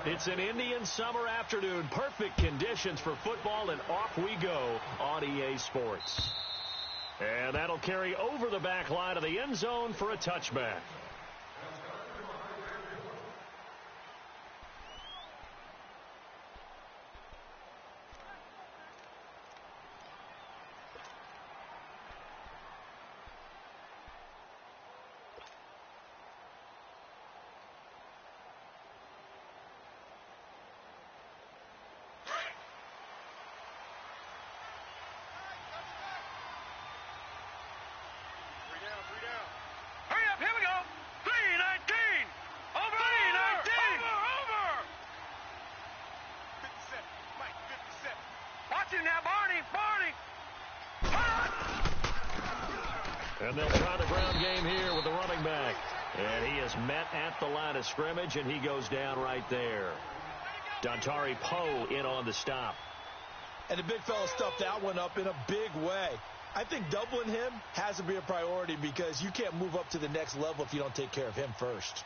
It's an Indian summer afternoon. Perfect conditions for football, and off we go on EA Sports. And that'll carry over the back line of the end zone for a touchback. And they'll try the ground game here with the running back. And he is met at the line of scrimmage, and he goes down right there. Dontari Poe in on the stop. And the big fella stuffed that one up in a big way. I think doubling him has to be a priority because you can't move up to the next level if you don't take care of him first.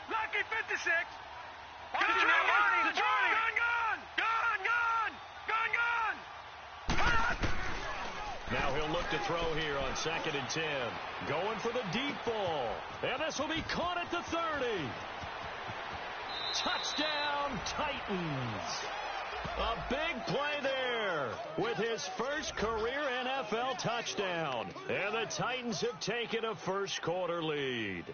Lucky 56. Now he'll look to throw here on 2nd and 10. Going for the deep ball. And this will be caught at the 30. Touchdown, Titans. A big play there with his first career NFL touchdown. And the Titans have taken a first quarter lead.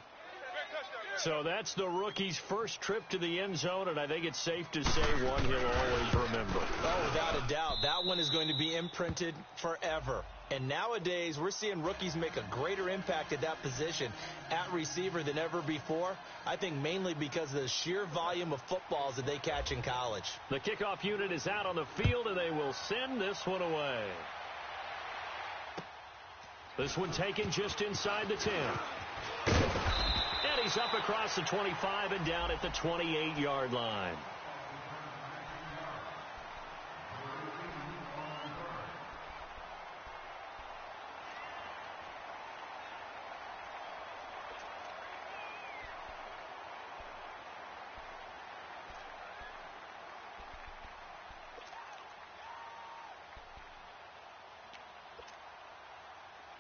So that's the rookie's first trip to the end zone, and I think it's safe to say one he'll always remember. Oh, without a doubt. That one is going to be imprinted forever. And nowadays, we're seeing rookies make a greater impact at that position at receiver than ever before. I think mainly because of the sheer volume of footballs that they catch in college. The kickoff unit is out on the field, and they will send this one away. This one taken just inside the 10. And he's up across the 25 and down at the 28-yard line.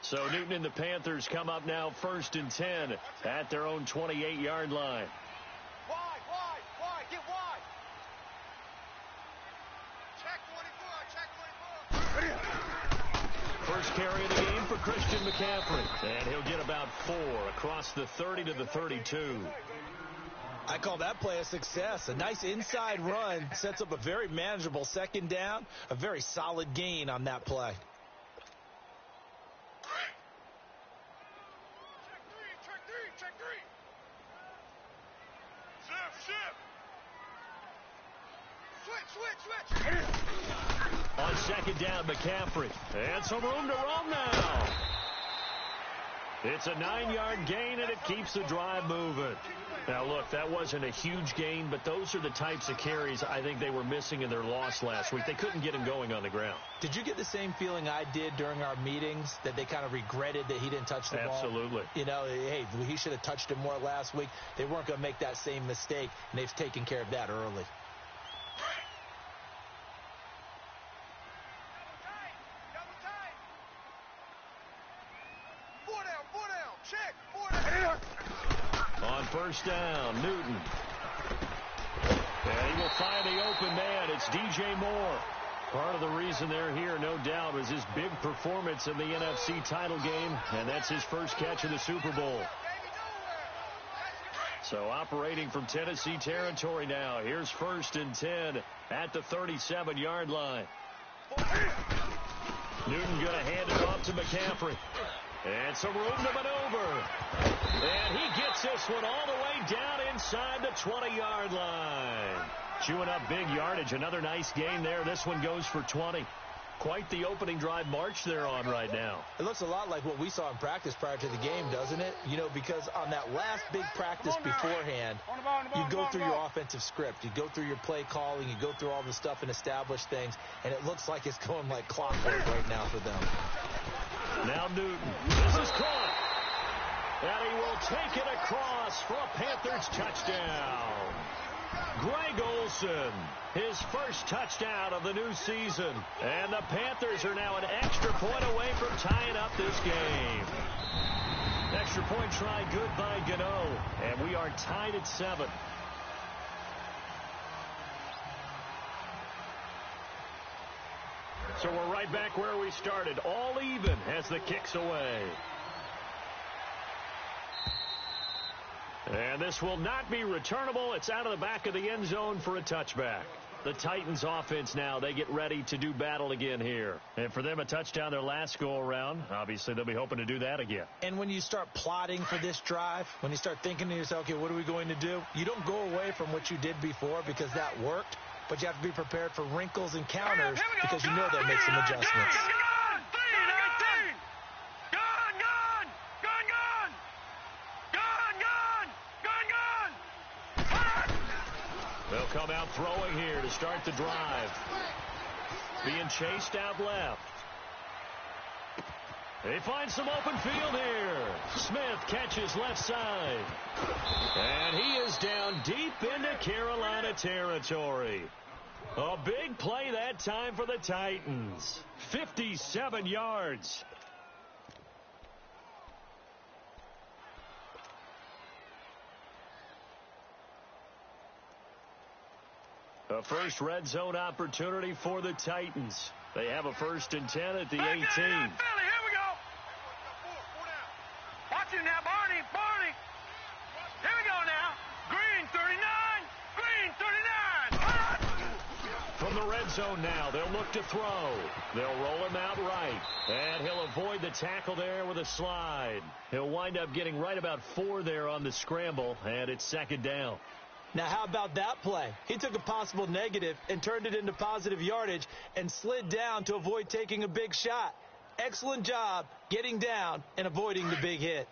So Newton and the Panthers come up now 1st and 10 at their own 28-yard line. Wide, get wide. Check 24. First carry of the game for Christian McCaffrey. And he'll get about 4 across the 30 to the 32. I call that play a success. A nice inside run sets up a very manageable 2nd down. A very solid gain on that play. On 2nd down, McCaffrey. And some room to roam now. It's a 9-yard gain, and it keeps the drive moving. Now, look, that wasn't a huge gain, but those are the types of carries I think they were missing in their loss last week. They couldn't get him going on the ground. Did you get the same feeling I did during our meetings, that they kind of regretted that he didn't touch the ball? Absolutely. You know, hey, he should have touched it more last week. They weren't going to make that same mistake, and they've taken care of that early. On 1st down, Newton. And he will find the open man. It's DJ Moore. Part of the reason they're here, no doubt, was his big performance in the NFC title game, and that's his first catch of the Super Bowl. So operating from Tennessee territory now. Here's 1st and 10 at the 37-yard line. Newton going to hand it off to McCaffrey. And some room to maneuver. And he gets this one all the way down inside the 20-yard line. Chewing up big yardage. Another nice gain there. This one goes for 20. Quite the opening drive march they're on right now. It looks a lot like what we saw in practice prior to the game, doesn't it? You know, because on that last big practice beforehand, you go through your offensive script. You go through your play calling. You go through all the stuff and establish things. And it looks like it's going like clockwork right now for them. Now Newton. This is caught. And he will take it across for a Panthers touchdown. Greg Olsen, his first touchdown of the new season. And the Panthers are now an extra point away from tying up this game. Extra point try good by Gano. And we are tied at 7. So we're right back where we started. All even as the kick's away. And this will not be returnable. It's out of the back of the end zone for a touchback. The Titans offense now, they get ready to do battle again here. And for them, a touchdown their last go-around. Obviously, they'll be hoping to do that again. And when you start plotting for this drive, when you start thinking to yourself, okay, what are we going to do? You don't go away from what you did before because that worked, but you have to be prepared for wrinkles and counters because you know they'll make some adjustments. They'll come out throwing here to start the drive. Being chased out left. They find some open field here. Smith catches left side. And he is down deep into Carolina territory. A big play that time for the Titans. 57 yards. A first red zone opportunity for the Titans. They have a 1st and 10 at the 18. Philly, here we go. Watch it now, Barney. Here we go now. Green 39. From the red zone now, they'll look to throw. They'll roll him out right. And he'll avoid the tackle there with a slide. He'll wind up getting right about 4 there on the scramble, and it's 2nd down. Now, how about that play? He took a possible negative and turned it into positive yardage and slid down to avoid taking a big shot. Excellent job getting down and avoiding the big hit.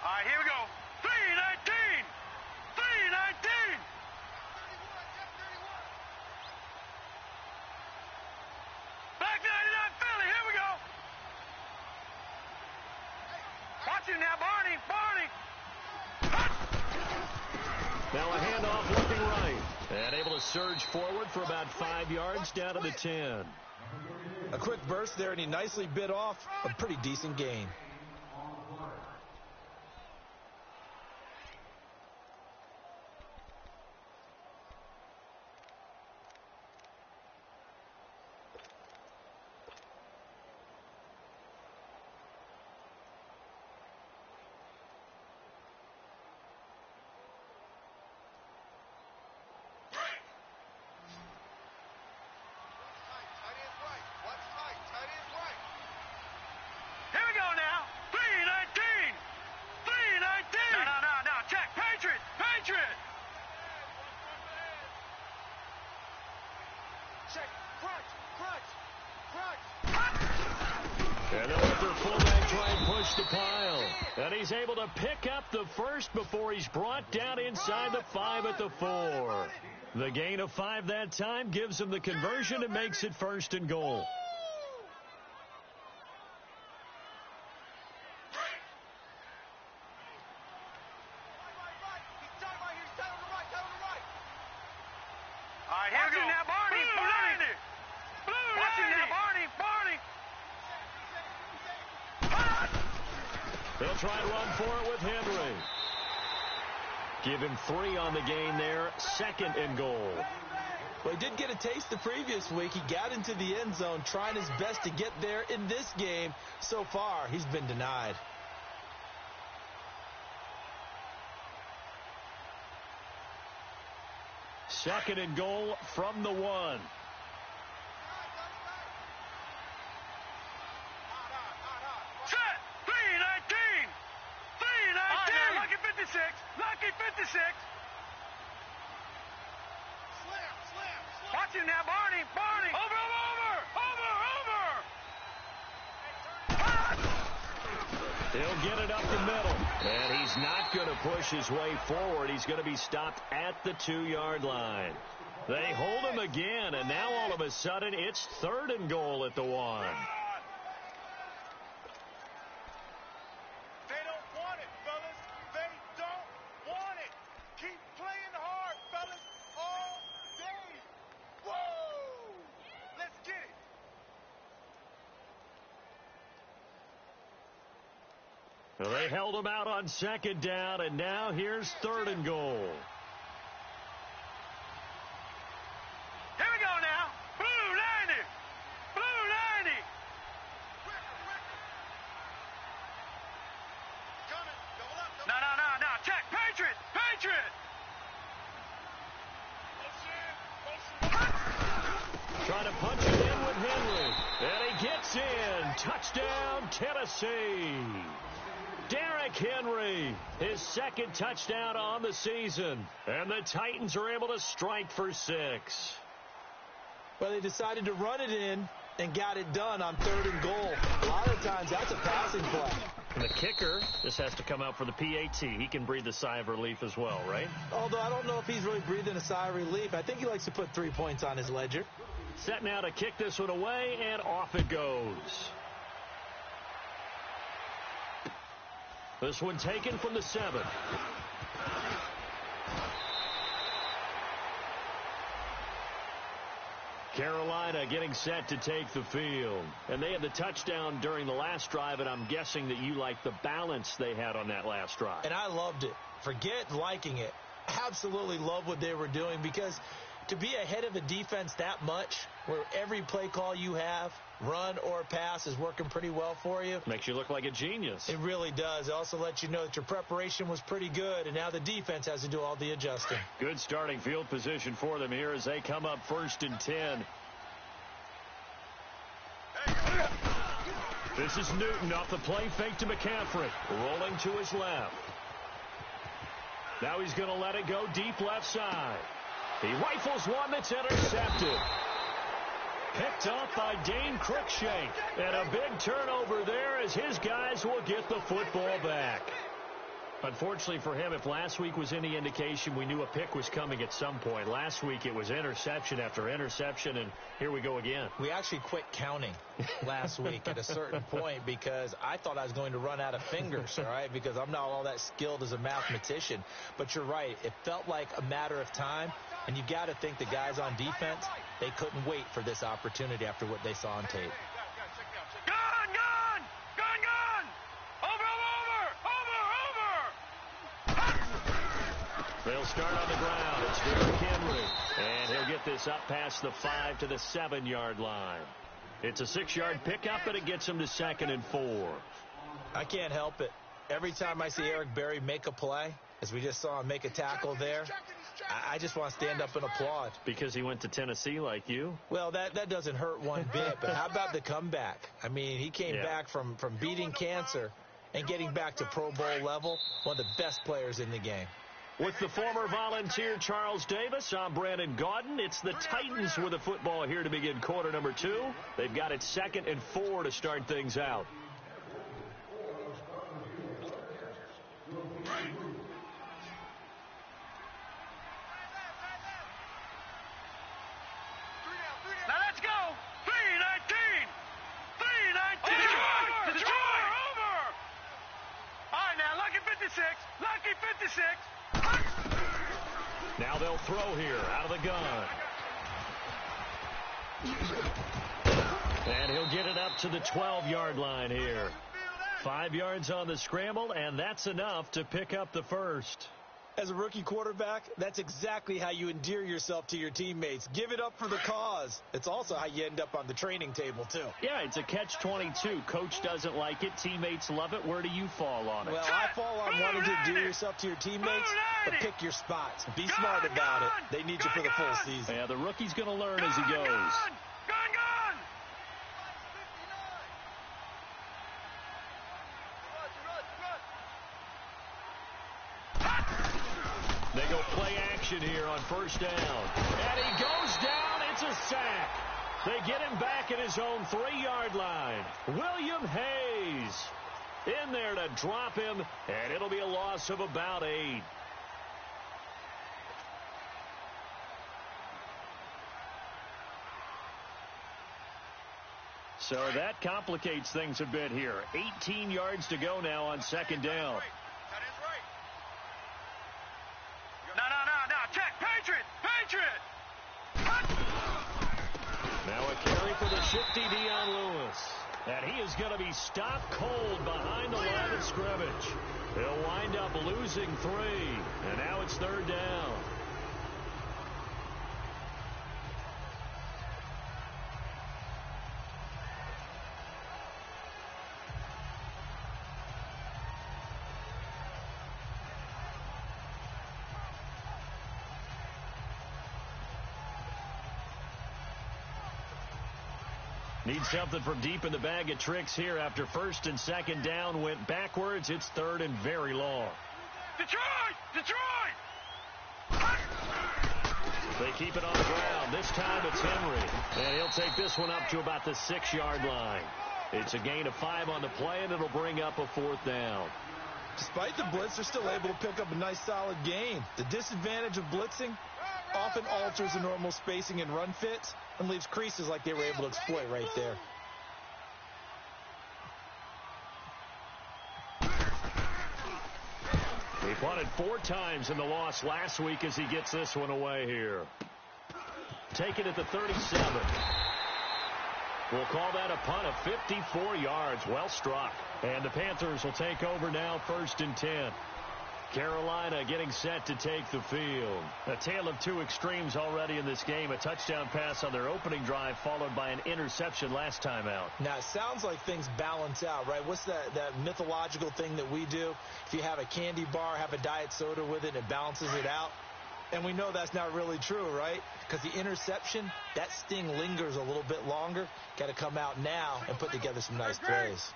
All right, here we go. 319. Back 99, Philly, here we go. Watch it now, Barney. Now a handoff looking right. And able to surge forward for about 5 yards down to the 10. A quick burst there, and he nicely bit off a pretty decent gain. And they'll let their fullback try and push the pile. And he's able to pick up the first before he's brought down inside the 5 at the 4. The gain of 5 that time gives him the conversion and makes it 1st and goal. They'll try and run for it with Henry. Give him 3 on the gain there. 2nd and goal. Well, he did get a taste the previous week. He got into the end zone trying his best to get there in this game. So far, he's been denied. Second and goal from the 1. Lucky 56. He'll get it up the middle. And he's not going to push his way forward. He's going to be stopped at the 2-yard line. They hold him again, and now all of a sudden it's 3rd and goal at the 1. They don't want it, fellas. They don't want it. Keep playing hard, fellas, all day. Woo! Let's get it. Well, they held him out on 2nd down, and now here's 3rd and goal. Here we go now. Blue 90. Blue 90. No. Check. Patriot. Trying to punch it in with Henry. And he gets in. Touchdown, Tennessee. Derrick Henry, his 2nd touchdown on the season. And the Titans are able to strike for 6. Well, they decided to run it in and got it done on 3rd and goal. A lot of times that's a passing play. And the kicker, this has to come out for the PAT. He can breathe a sigh of relief as well, right? Although I don't know if he's really breathing a sigh of relief. I think he likes to put 3 points on his ledger. Set now to kick this one away, and off it goes. This one taken from the 7. Carolina getting set to take the field. And they had the touchdown during the last drive, and I'm guessing that you like the balance they had on that last drive. And I loved it. Forget liking it. Absolutely love what they were doing, because to be ahead of a defense that much, where every play call you have, run or pass, is working pretty well for you. Makes you look like a genius. It really does. It also lets you know that your preparation was pretty good, and now the defense has to do all the adjusting. Good starting field position for them here as they come up 1st and 10. This is Newton off the play fake to McCaffrey. Rolling to his left. Now he's going to let it go deep left side. He rifles one that's intercepted. Picked off by Dane Cruikshank. And a big turnover there as his guys will get the football back. Unfortunately for him, if last week was any indication, we knew a pick was coming at some point. Last week it was interception after interception, and here we go again. We actually quit counting last week at a certain point because I thought I was going to run out of fingers, all right, because I'm not all that skilled as a mathematician. But you're right. It felt like a matter of time, and you got to think the guys on defense, they couldn't wait for this opportunity after what they saw on tape. They'll start on the ground. It's Derrick Henry. And he'll get this up past the 5 to the 7-yard line. It's a 6-yard pickup, and it gets him to 2nd and 4. I can't help it. Every time I see Eric Berry make a play, as we just saw him make a tackle there, I just want to stand up and applaud. Because he went to Tennessee like you? Well, that doesn't hurt one bit. But how about the comeback? I mean, he came back from beating cancer and getting back to Pro Bowl level. One of the best players in the game. With the former Volunteer Charles Davis, I'm Brandon Gaudin. It's the Titans with the football here to begin quarter number 2. They've got it 2nd and 4 to start things out. Now let's go. 3-19. 3-19. Detroit. Over. All right, now, lucky 56. Lucky 56. Now they'll throw here out of the gun. And he'll get it up to the 12-yard line here. 5 yards on the scramble, and that's enough to pick up the first. As a rookie quarterback, that's exactly how you endear yourself to your teammates. Give it up for the cause. It's also how you end up on the training table, too. Yeah, it's a catch-22. Coach doesn't like it. Teammates love it. Where do you fall on it? Well, I fall on wanting to endear yourself to your teammates, but pick your spots. Be smart about it. They need you for the full season. Yeah, the rookie's going to learn as he goes. They go play action here on first down. And he goes down. It's a sack. They get him back at his own 3-yard line. William Hayes. In there to drop him, and it'll be a loss of about 8. So that complicates things a bit here. 18 yards to go now on second down. No. Check. Patriot. Now a carry for the shifty Dion Lewis. And he is going to be stopped cold behind the line of scrimmage. He'll wind up losing 3. And now it's third down. Need something from deep in the bag of tricks here after first and second down went backwards. It's third and very long. Detroit! They keep it on the ground. This time it's Henry. And he'll take this one up to about the 6-yard line. It's a gain of 5 on the play, and it'll bring up a 4th down. Despite the blitz, they're still able to pick up a nice solid gain. The disadvantage of blitzing often alters the normal spacing and run fits and leaves creases like they were able to exploit right there. He punted 4 times in the loss last week as he gets this one away here. Taken at the 37. We'll call that a punt of 54 yards. Well struck. And the Panthers will take over now, 1st and 10. Carolina getting set to take the field. A tale of 2 extremes already in this game. A touchdown pass on their opening drive followed by an interception last time out. Now, it sounds like things balance out, right? What's that mythological thing that we do? If you have a candy bar, have a diet soda with it, it balances it out. And we know that's not really true, right? Because the interception, that sting lingers a little bit longer. Got to come out now and put together some nice plays.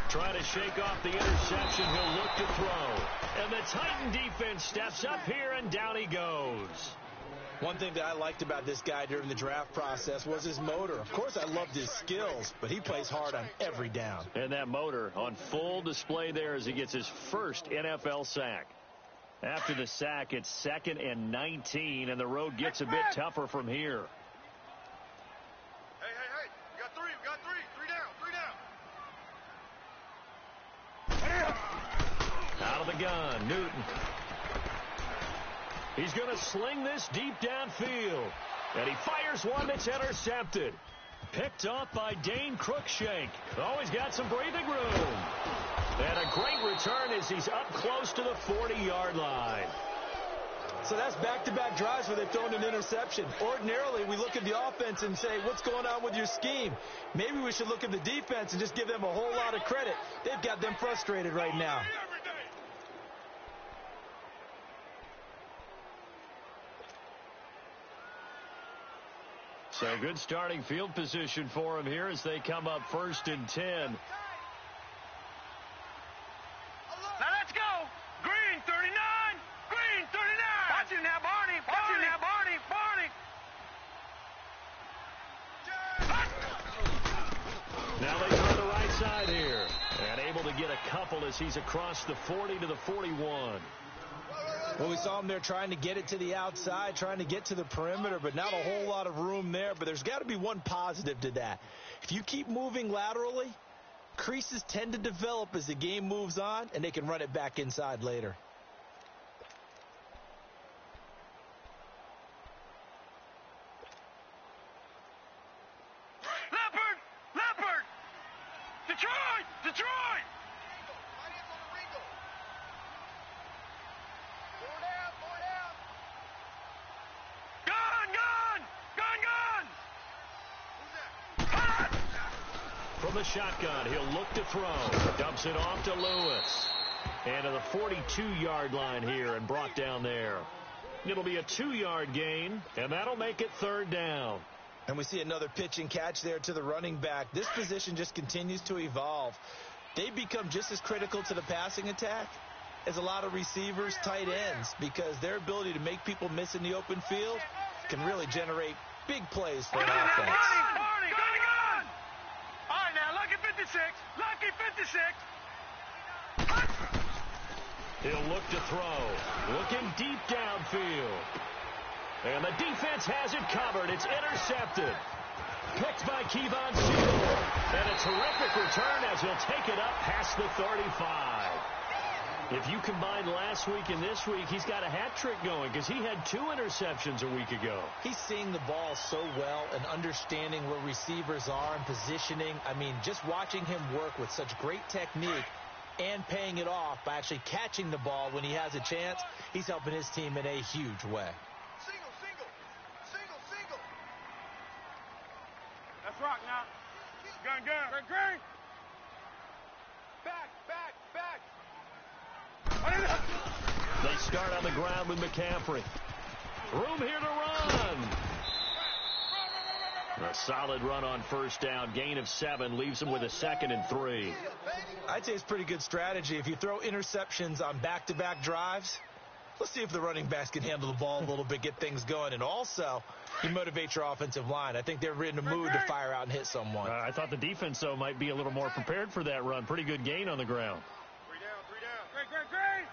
Trying to shake off the interception. He'll look to throw. And the Titan defense steps up here, and down he goes. One thing that I liked about this guy during the draft process was his motor. Of course, I loved his skills, but he plays hard on every down. And that motor on full display there as he gets his first NFL sack. After the sack, it's 2nd and 19, and the road gets a bit tougher from here. Hey. We got 3. Three down. Out of the gun, Newton. He's going to sling this deep downfield. And he fires one that's intercepted. Picked off by Dane Cruikshank. Oh, he's got some breathing room. And a great return as he's up close to the 40-yard line. So that's back-to-back drives where they've thrown an interception. Ordinarily, we look at the offense and say, what's going on with your scheme? Maybe we should look at the defense and just give them a whole lot of credit. They've got them frustrated right now. So good starting field position for him here as they come up 1st and 10. Now let's go. Green 39. Watch him now, Barney. Now they try the right side here. And able to get a couple as he's across the 40 to the 41. Well, we saw him there trying to get it to the outside, trying to get to the perimeter, but not a whole lot of room there. But there's got to be one positive to that. If you keep moving laterally, creases tend to develop as the game moves on, and they can run it back inside later. Leopard! Detroit! From the shotgun, he'll look to throw. Dumps it off to Lewis. And to the 42-yard line here and brought down there. It'll be a 2-yard gain, and that'll make it 3rd down. And we see another pitch and catch there to the running back. This position just continues to evolve. They become just as critical to the passing attack as a lot of receivers, tight ends, because their ability to make people miss in the open field can really generate big plays for an offense. Lucky 56. He'll look to throw. Looking deep downfield. And the defense has it covered. It's intercepted. Picked by Kevon Seal. And a terrific return as he'll take it up past the 35. If you combine last week and this week, he's got a hat trick going because he had 2 interceptions a week ago. He's seeing the ball so well and understanding where receivers are and positioning. I mean, just watching him work with such great technique and paying it off by actually catching the ball when he has a chance, he's helping his team in a huge way. Single. That's rock now. Gun. Green. Back. They start on the ground with McCaffrey. Room here to run. A solid run on first down. Gain of 7 leaves him with a 2nd and 3. I'd say it's pretty good strategy. If you throw interceptions on back-to-back drives, let's see if the running backs can handle the ball a little bit, get things going. And also, you motivate your offensive line. I think they're in the mood to fire out and hit someone. I thought the defense, though, might be a little more prepared for that run. Pretty good gain on the ground. 3 down. Great.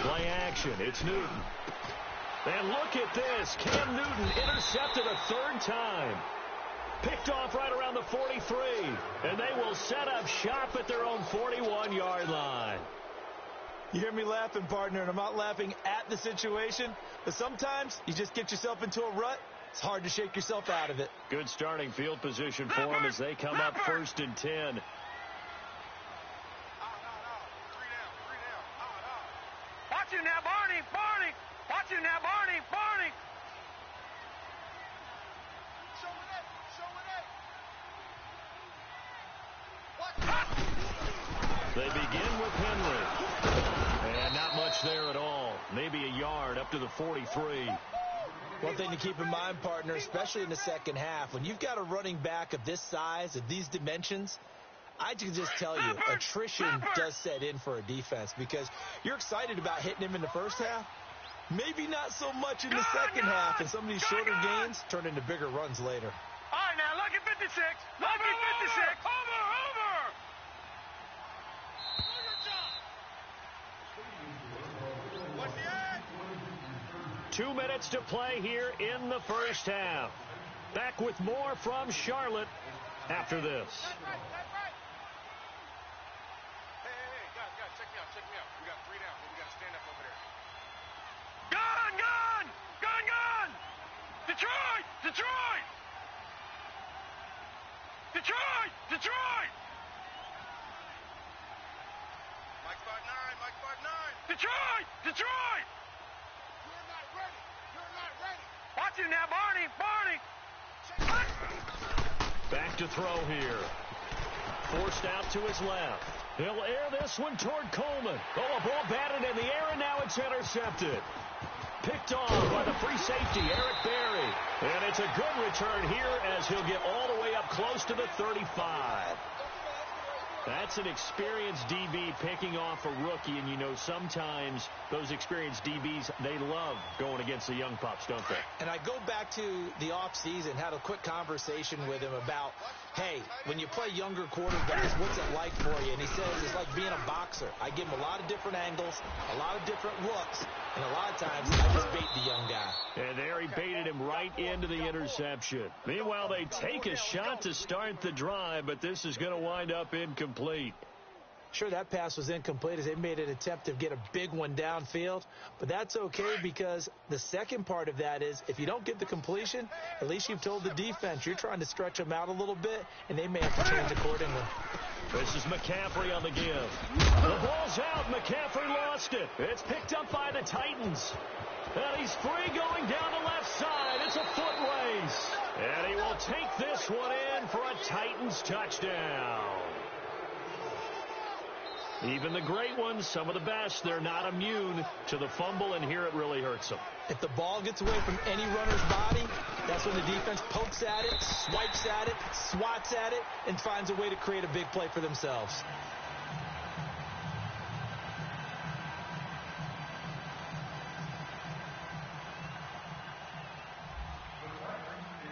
Play action. It's Newton. And look at this. Cam Newton intercepted a 3rd time. Picked off right around the 43. And they will set up shop at their own 41-yard line. You hear me laughing, partner, and I'm not laughing at the situation. But sometimes you just get yourself into a rut. It's hard to shake yourself out of it. Good starting field position for them as they come up 1st and 10. Watch him now, Barney. Watch him now, Barney. They begin with Henry. And not much there at all. Maybe a yard up to the 43. One thing to keep in mind, partner, especially in the second half, when you've got a running back of this size, of these dimensions, I can just tell you, attrition does set in for a defense because you're excited about hitting him in the first half. Maybe not so much in the second half, and some of these shorter gains turn into bigger runs later. All right, now, lucky 56. Lucky 56. Over. 2 minutes to play here in the first half. Back with more from Charlotte after this. Hey, guys, check me out. We got 3 down, but we got to stand up over there. Gun! Detroit! Mike 5'9". Detroit! You're not ready. Watch him now, Barney. Back to throw here. Forced out to his left. He'll air this one toward Coleman. Oh, a ball batted in the air, and now it's intercepted. Picked off by the free safety, Eric Berry. And it's a good return here as he'll get all the way up close to the 35. That's an experienced DB picking off a rookie, and you know sometimes those experienced DBs, they love going against the young pups, don't they? And I go back to the offseason, had a quick conversation with him about, hey, when you play younger quarterbacks, what's it like for you? And he says it's like being a boxer. I give him a lot of different angles, a lot of different looks, and a lot of times I just bait the young guy. And there he baited him right into the interception. Meanwhile, they take a shot to start the drive, but this is going to wind up incomplete. Sure, that pass was incomplete as they made an attempt to get a big one downfield, but that's okay because the second part of that is if you don't get the completion, at least you've told the defense you're trying to stretch them out a little bit, and they may have to change accordingly. This is McCaffrey on the give. The ball's out. McCaffrey lost it. It's picked up by the Titans. And he's free going down the left side. It's a foot race. And he will take this one in for a Titans touchdown. Even the great ones, some of the best, they're not immune to the fumble, and here it really hurts them. If the ball gets away from any runner's body, that's when the defense pokes at it, swipes at it, swats at it, and finds a way to create a big play for themselves.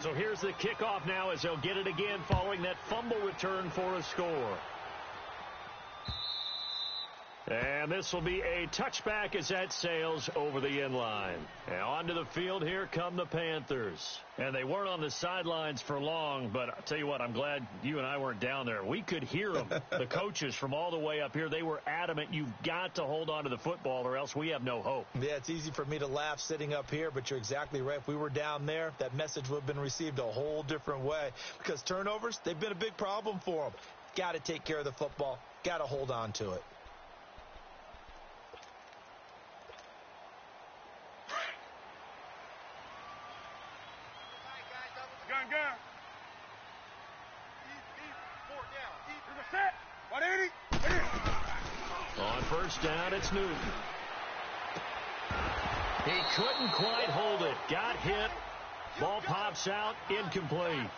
So here's the kickoff now as they'll get it again following that fumble return for a score. And this will be a touchback as that sails over the end line. And onto the field, here come the Panthers. And they weren't on the sidelines for long, but I'll tell you what, I'm glad you and I weren't down there. We could hear them. The coaches from all the way up here, they were adamant, you've got to hold on to the football or else we have no hope. Yeah, it's easy for me to laugh sitting up here, but you're exactly right. If we were down there, that message would have been received a whole different way. Because turnovers, they've been a big problem for them. Got to take care of the football. Got to hold on to it. Gun. Easy. 4 down. Easy. Set. 180. On first down, it's Newton. He couldn't quite hold it. Got hit. Ball pops out. Incomplete.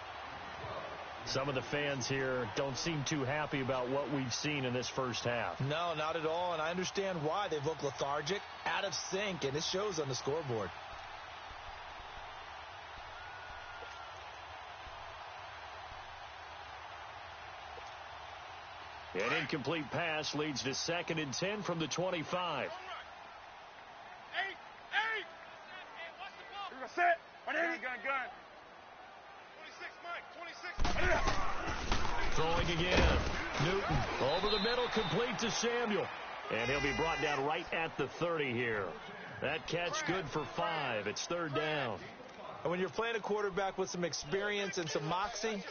Some of the fans here don't seem too happy about what we've seen in this first half. No, not at all, and I understand why. They've looked lethargic, out of sync, and it shows on the scoreboard. An incomplete pass leads to 2nd and 10 from the 25. 8. Set. 180. Gun. 26, Mike. 26. Throwing again. Newton over the middle, complete to Samuel. And he'll be brought down right at the 30 here. That catch good for 5. It's 3rd down. And when you're playing a quarterback with some experience and some moxie,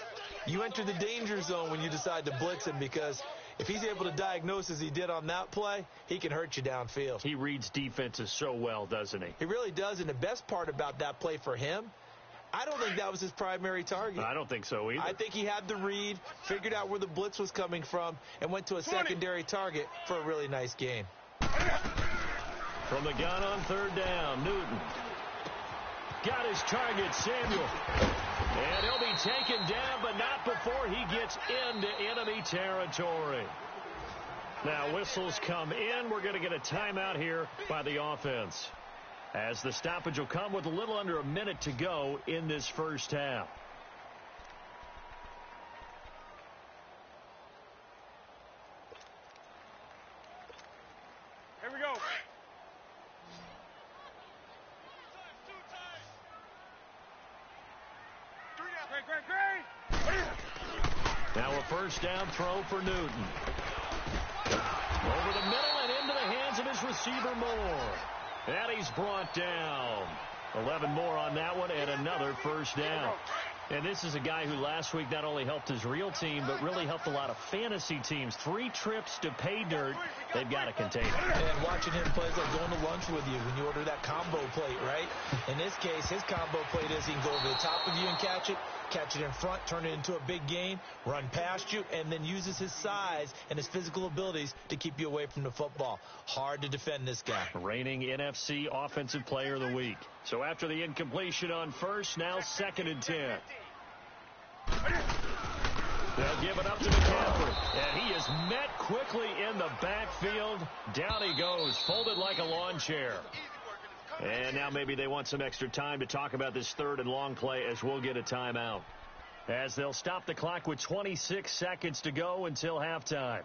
you enter the danger zone when you decide to blitz him, because if he's able to diagnose as he did on that play, he can hurt you downfield. He reads defenses so well, doesn't he? He really does, and the best part about that play for him, I don't think that was his primary target. I don't think so either. I think he had the read, figured out where the blitz was coming from, and went to a secondary target for a really nice gain. From the gun on 3rd down, Newton. Got his target, Samuel. And he'll be taken down, but not before he gets into enemy territory. Now, whistles come in. We're going to get a timeout here by the offense, as the stoppage will come with a little under a minute to go in this first half. Here we go. Great. Now a first down throw for Newton. Over the middle and into the hands of his receiver Moore. And he's brought down. 11 more on that one and another first down. And this is a guy who last week not only helped his real team, but really helped a lot of fantasy teams. 3 trips to pay dirt. They've got to contain it. And watching him play is like going to lunch with you when you order that combo plate, right? In this case, his combo plate is he can go over the top of you and catch it in front, turn it into a big gain, run past you, and then uses his size and his physical abilities to keep you away from the football. Hard to defend this guy. Reigning NFC Offensive Player of the Week. So after the incompletion on first, now 2nd and 10. They'll give it up to McCaffrey, and he is met quickly in the backfield. Down he goes, folded like a lawn chair. And now maybe they want some extra time to talk about this 3rd and long play, as we'll get a timeout, as they'll stop the clock with 26 seconds to go until halftime.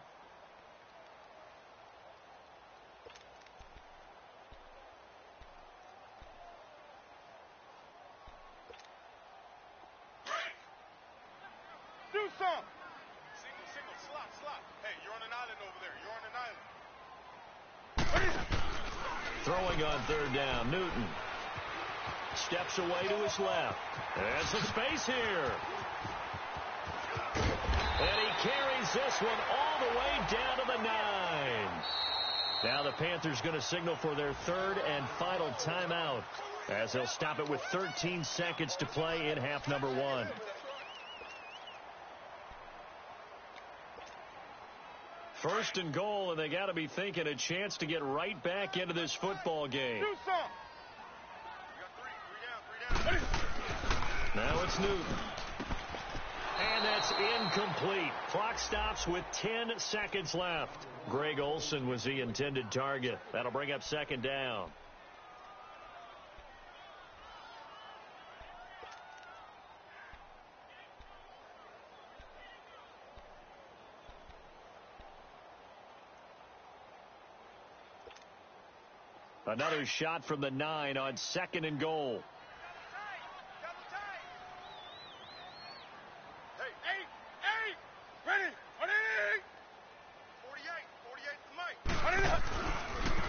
Do some. Single, slot. Hey, you're on an island over there. You're on an island. Throwing on 3rd down, Newton steps away to his left. There's some space here. And he carries this one all the way down to the 9. Now the Panthers going to signal for their 3rd and final timeout, as they'll stop it with 13 seconds to play in half number 1. First and goal, and they got to be thinking a chance to get right back into this football game. Do some. We got 3 down. Now it's Newton. And that's incomplete. Clock stops with 10 seconds left. Greg Olsen was the intended target. That'll bring up 2nd down. Another shot from the 9 on 2nd and goal.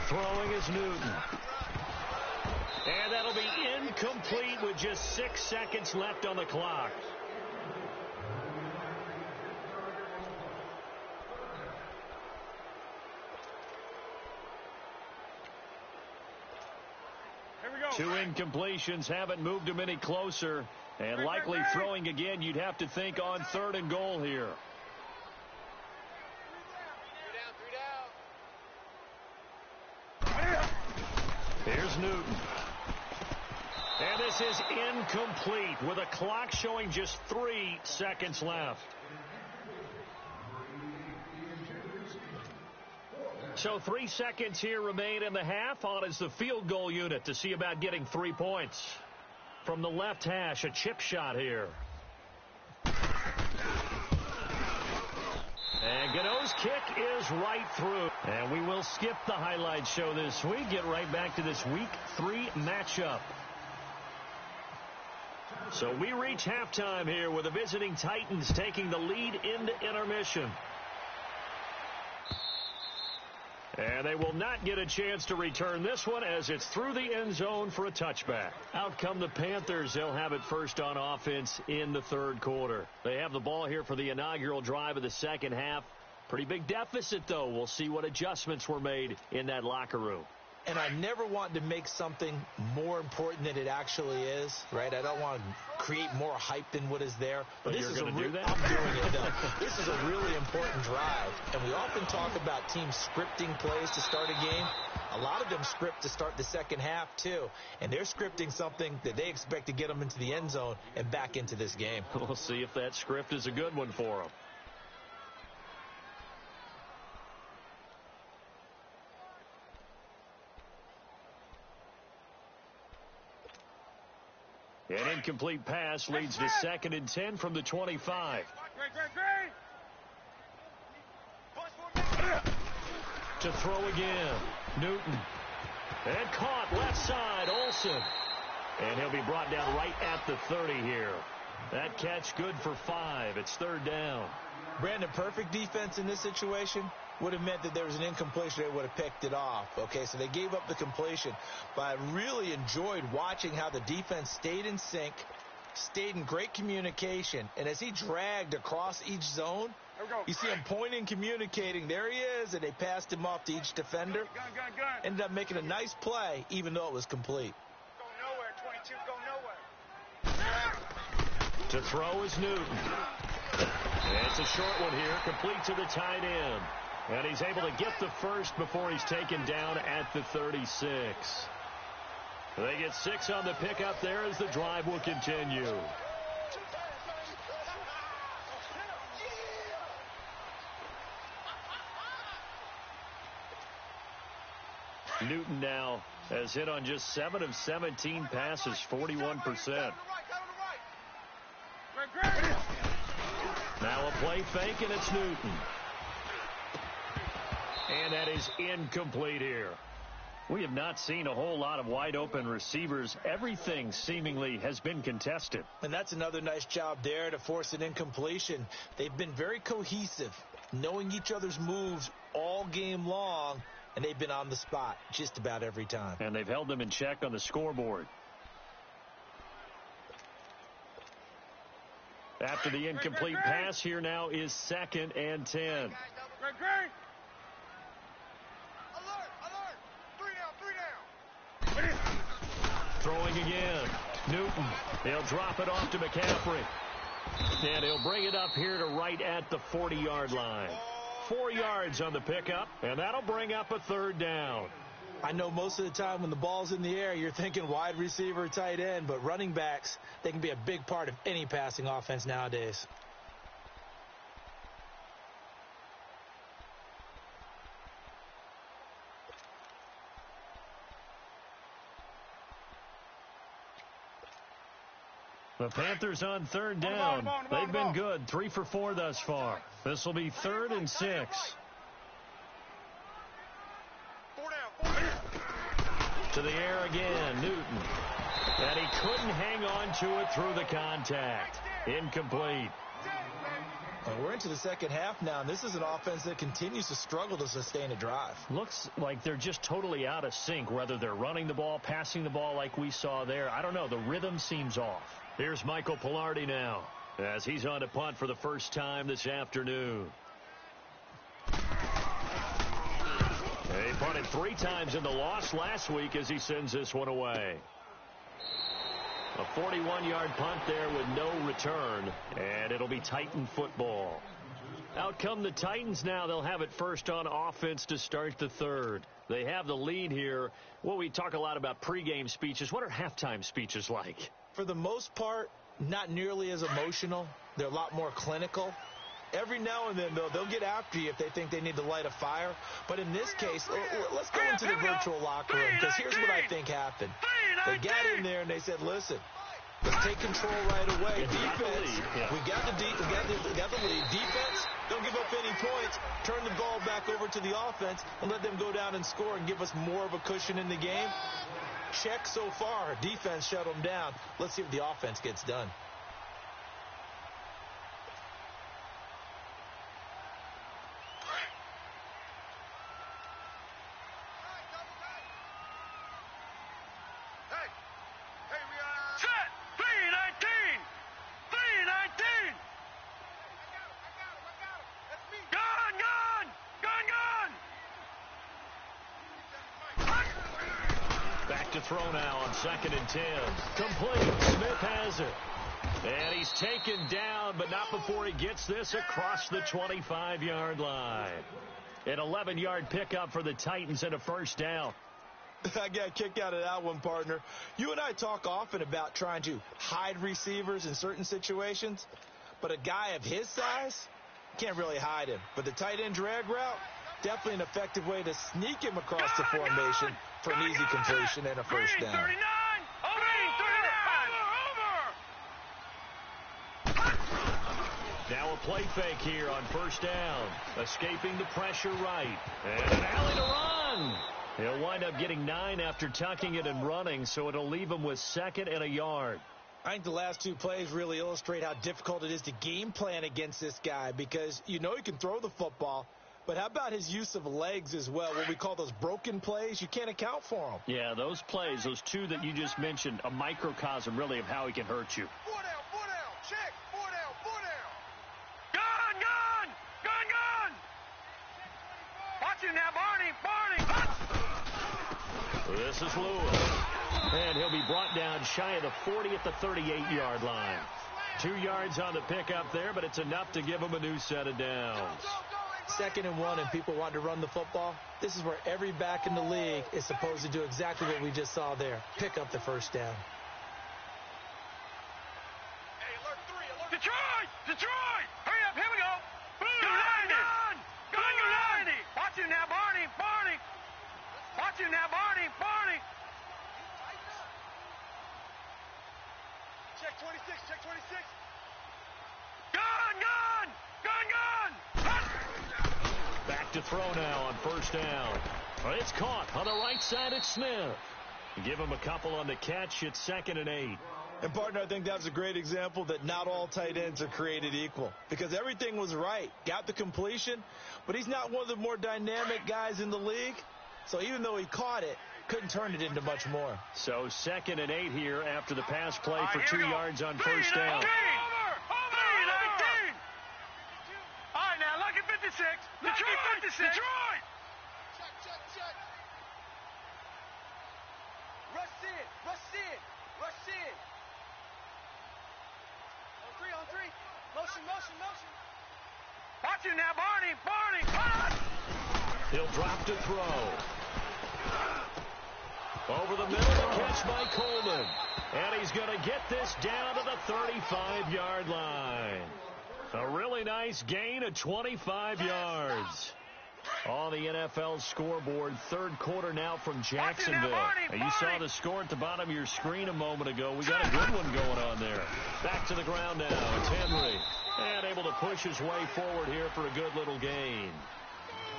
Throwing is Newton. And that'll be incomplete with just 6 seconds left on the clock. Two incompletions haven't moved him any closer. And likely throwing again, you'd have to think on 3rd and goal here. Here's Newton. And this is incomplete with a clock showing just 3 seconds left. So 3 seconds here remain in the half. On is the field goal unit to see about getting 3 points. From the left hash, a chip shot here. And Gano's kick is right through. And we will skip the highlight show this week. Get right back to this Week 3 matchup. So we reach halftime here with the visiting Titans taking the lead into intermission. And they will not get a chance to return this one as it's through the end zone for a touchback. Out come the Panthers. They'll have it first on offense in the 3rd quarter. They have the ball here for the inaugural drive of the 2nd half. Pretty big deficit, though. We'll see what adjustments were made in that locker room. And I never want to make something more important than it actually is, right? I don't want to create more hype than what is there. But this is going to do that? I'm doing it, though. This is a really important drive. And we often talk about teams scripting plays to start a game. A lot of them script to start the 2nd half, too. And they're scripting something that they expect to get them into the end zone and back into this game. We'll see if that script is a good one for them. An incomplete pass leads to 2nd and 10 from the 25. To throw again. Newton. And caught left side. Olsen. And he'll be brought down right at the 30 here. That catch good for 5. It's 3rd down. Brandon, perfect defense in this situation would have meant that there was an incompletion. They would have picked it off. Okay, so they gave up the completion. But I really enjoyed watching how the defense stayed in sync, stayed in great communication. And as he dragged across each zone, you see him pointing, communicating. There he is, and they passed him off to each defender. Ended up making a nice play, even though it was complete. Go nowhere, 22, go nowhere. To throw is Newton. It's a short one here, complete to the tight end. And he's able to get the first before he's taken down at the 36. They get 6 on the pickup there as the drive will continue. Newton now has hit on just 7 of 17 passes, 41%. Now a play fake, and it's Newton. And that is incomplete here. We have not seen a whole lot of wide open receivers. Everything seemingly has been contested. And that's another nice job there to force an incompletion. They've been very cohesive, knowing each other's moves all game long, and they've been on the spot just about every time. And they've held them in check on the scoreboard. After the incomplete pass, here now is 2nd and 10. Throwing again. Newton. They'll drop it off to McCaffrey. And he'll bring it up here to right at the 40-yard line. 4 yards on the pickup, and that'll bring up a 3rd down. I know most of the time when the ball's in the air, you're thinking wide receiver, tight end, but running backs, they can be a big part of any passing offense nowadays. The Panthers on 3rd down. They've been good, 3 for 4 thus far. This will be 3rd and 6. To the air again, Newton. And he couldn't hang on to it through the contact. Incomplete. Well, we're into the second half now, and this is an offense that continues to struggle to sustain a drive. Looks like they're just totally out of sync, whether they're running the ball, passing the ball like we saw there. I don't know. The rhythm seems off. Here's Michael Pilardi now as he's on to punt for the first time this afternoon. He punted 3 times in the loss last week as he sends this one away. A 41-yard punt there with no return, and it'll be Titan football. Out come the Titans now. They'll have it first on offense to start the third. They have the lead here. Well, we talk a lot about pregame speeches. What are halftime speeches like? For the most part, not nearly as emotional. They're a lot more clinical. Every now and then, though, they'll get after you if they think they need to light a fire. But in this case, let's go into the virtual locker room, because here's what I think happened. They got in there and they said, listen, let's take control right away. Defense, we got the lead. Defense, don't give up any points. Turn the ball back over to the offense and let them go down and score and give us more of a cushion in the game. Check so far. Defense shut them down. Let's see what the offense gets done. To throw now on 2nd and 10. Complete. Smith has it. And he's taken down, but not before he gets this across the 25-yard line. An 11-yard pickup for the Titans and a first down. I got a kick out of that one, partner. You and I talk often about trying to hide receivers in certain situations, but a guy of his size can't really hide him. But the tight end drag route, definitely an effective way to sneak him across the formation for an easy completion and a first down. Now a play fake here on first down. Escaping the pressure right. And an alley to run. He'll wind up getting 9 after tucking it and running, so it'll leave him with 2nd and a yard. I think the last 2 plays really illustrate how difficult it is to game plan against this guy, because you know he can throw the football, but how about his use of legs as well? What we call those broken plays, you can't account for them. Yeah, those plays, those 2 that you just mentioned, a microcosm really of how he can hurt you. 4 down, check, 4 down, 4 down. Gun! Watch him now, Barney. This is Lewis. And he'll be brought down shy of the 40 at the 38-yard line. 2 yards on the pickup there, but it's enough to give him a new set of downs. 2nd and 1 and people want to run the football. This is where every back in the league is supposed to do exactly what we just saw there. Pick up the first down. Hey, alert 3. Detroit! Hurry up, here we go. Gun! Watch him now, Barney. Watch him now, Barney. Check 26. Gun! Back to throw now on first down. It's caught on the right side. It's Smith. Give him a couple on the catch. It's 2nd and 8. And, partner, I think that's a great example that not all tight ends are created equal, because everything was right. Got the completion, but he's not one of the more dynamic guys in the league. So even though he caught it, couldn't turn it into much more. So 2nd and 8 here after the pass play for 2 yards on first down. Over! All right, now, look at 56. Detroit! Check. Rush in. On 3. Motion. Watch him now, Barney. He'll drop to throw. Over the middle, the catch by Coleman. And he's going to get this down to the 35-yard line. A really nice gain of 25 yards. On the NFL scoreboard, 3rd quarter now from Jacksonville. And you saw the score at the bottom of your screen a moment ago. We got a good one going on there. Back to the ground now. It's Henry. And able to push his way forward here for a good little gain.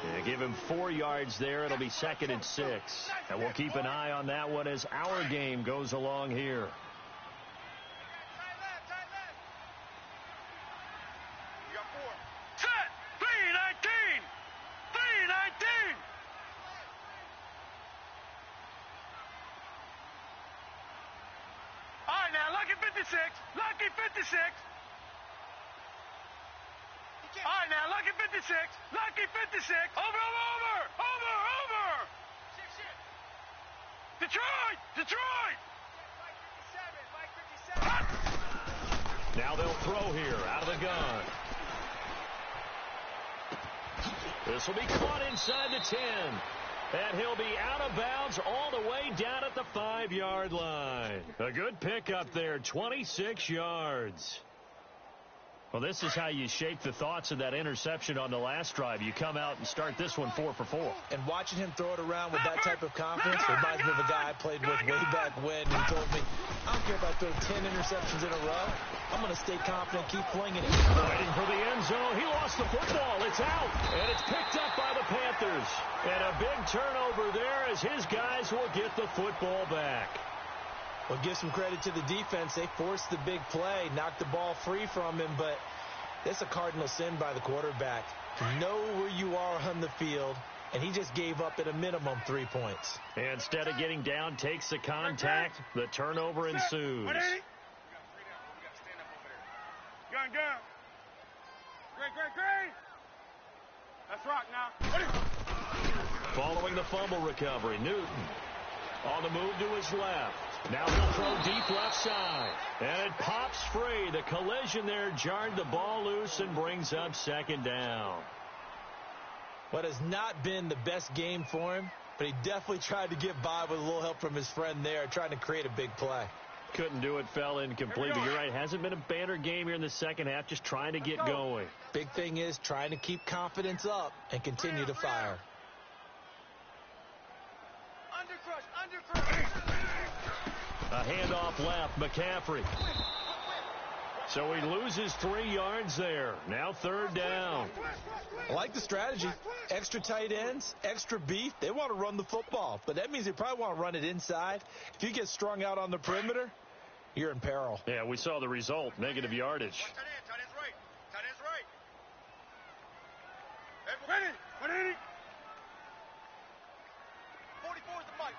Yeah, give him 4 yards there. It'll be 2nd and 6. And we'll keep an eye on that one as our game goes along here. Set! 319! 319! All right, now, lucky 56. Lucky 56. All right, now, lucky 56. Lucky 56. Over. Detroit! Detroit! Now they'll throw here out of the gun. This will be caught inside the 10. And he'll be out of bounds all the way down at the 5-yard line. A good pickup there, 26 yards. Well, this is how you shape the thoughts of that interception on the last drive. You come out and start this one 4 for 4. And watching him throw it around with that type of confidence reminds me of a guy I played with way back when who told me, I don't care if I throw 10 interceptions in a row. I'm going to stay confident, keep flinging it. Waiting for the end zone. He lost the football. It's out. And it's picked up by the Panthers. And a big turnover there as his guys will get the football back. Well, give some credit to the defense. They forced the big play, knocked the ball free from him, but it's a cardinal sin by the quarterback. To know where you are on the field, and he just gave up at a minimum 3 points. And instead of getting down, takes the contact. The turnover ensues. Gun. Great. Let's rock now. Following the fumble recovery, Newton on the move to his left. Now he'll throw deep left side. And it pops free. The collision there jarred the ball loose and brings up 2nd down. What has not been the best game for him, but he definitely tried to get by with a little help from his friend there, trying to create a big play. Couldn't do it, fell incomplete. But you're right, hasn't been a banner game here in the second half, just trying to get going. Big thing is trying to keep confidence up and continue to fire. Undercrush. A handoff left, McCaffrey. So he loses 3 yards there. Now 3rd down. I like the strategy. Extra tight ends, extra beef. They want to run the football, but that means they probably want to run it inside. If you get strung out on the perimeter, you're in peril. Yeah, we saw the result, negative yardage. Tight end's right. Ready. 44's the mic.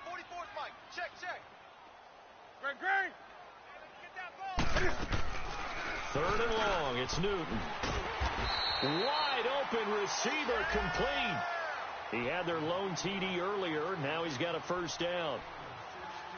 Check. Great. Get that ball. 3rd and long. It's Newton. Wide open receiver, complete. He had their lone TD earlier. Now he's got a 1st down.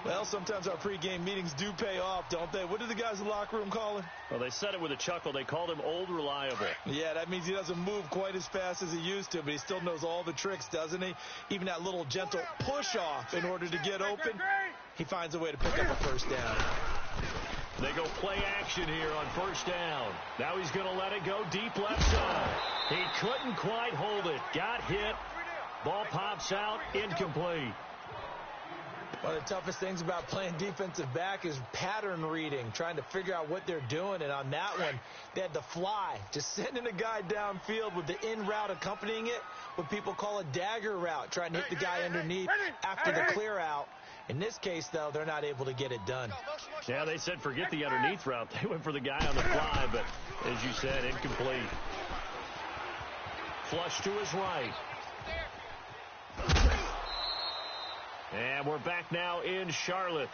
Well, sometimes our pregame meetings do pay off, don't they? What do the guys in the locker room call him? Well, they said it with a chuckle. They called him Old Reliable. Yeah, that means he doesn't move quite as fast as he used to, but he still knows all the tricks, doesn't he? Even that little gentle push-off in order to get open, he finds a way to pick up a 1st down. They go play action here on 1st down. Now he's going to let it go deep left side. He couldn't quite hold it. Got hit. Ball pops out. Incomplete. One of the toughest things about playing defensive back is pattern reading, trying to figure out what they're doing. And on that one, they had to fly, just sending a guy downfield with the in route accompanying it, what people call a dagger route, trying to hit the guy underneath after the clear out. In this case, though, they're not able to get it done. Yeah, they said forget the underneath route. They went for the guy on the fly, but as you said, incomplete. Flush to his right. And we're back now in Charlotte.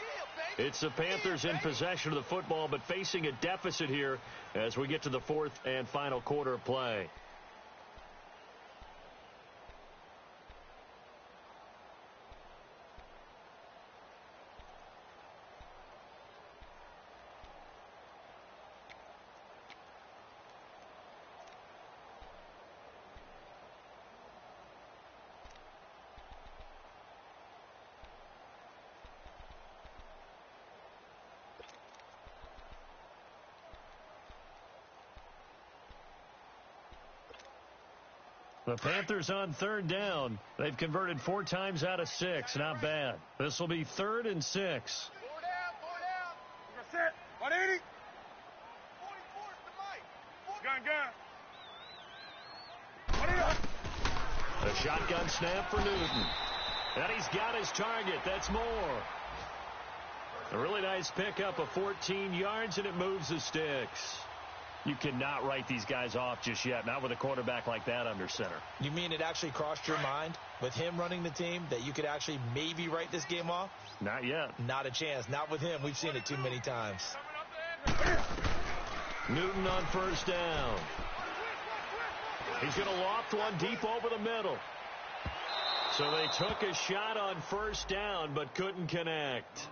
It's the Panthers in possession of the football, but facing a deficit here as we get to the 4th and final quarter of play. The Panthers on 3rd down. They've converted 4 times out of 6. Not bad. This will be 3rd and 6. 4 down. That's it. 180. 44's the mic. Gun. The Shotgun snap for Newton. And he's got his target. That's more. A really nice pickup of 14 yards, and it moves the sticks. You cannot write these guys off just yet, not with a quarterback like that under center. You mean it actually crossed your mind with him running the team that you could actually maybe write this game off? Not yet. Not a chance. Not with him. We've seen it too many times. Newton on first down. He's going to loft one deep over the middle. So they took a shot on first down but couldn't connect.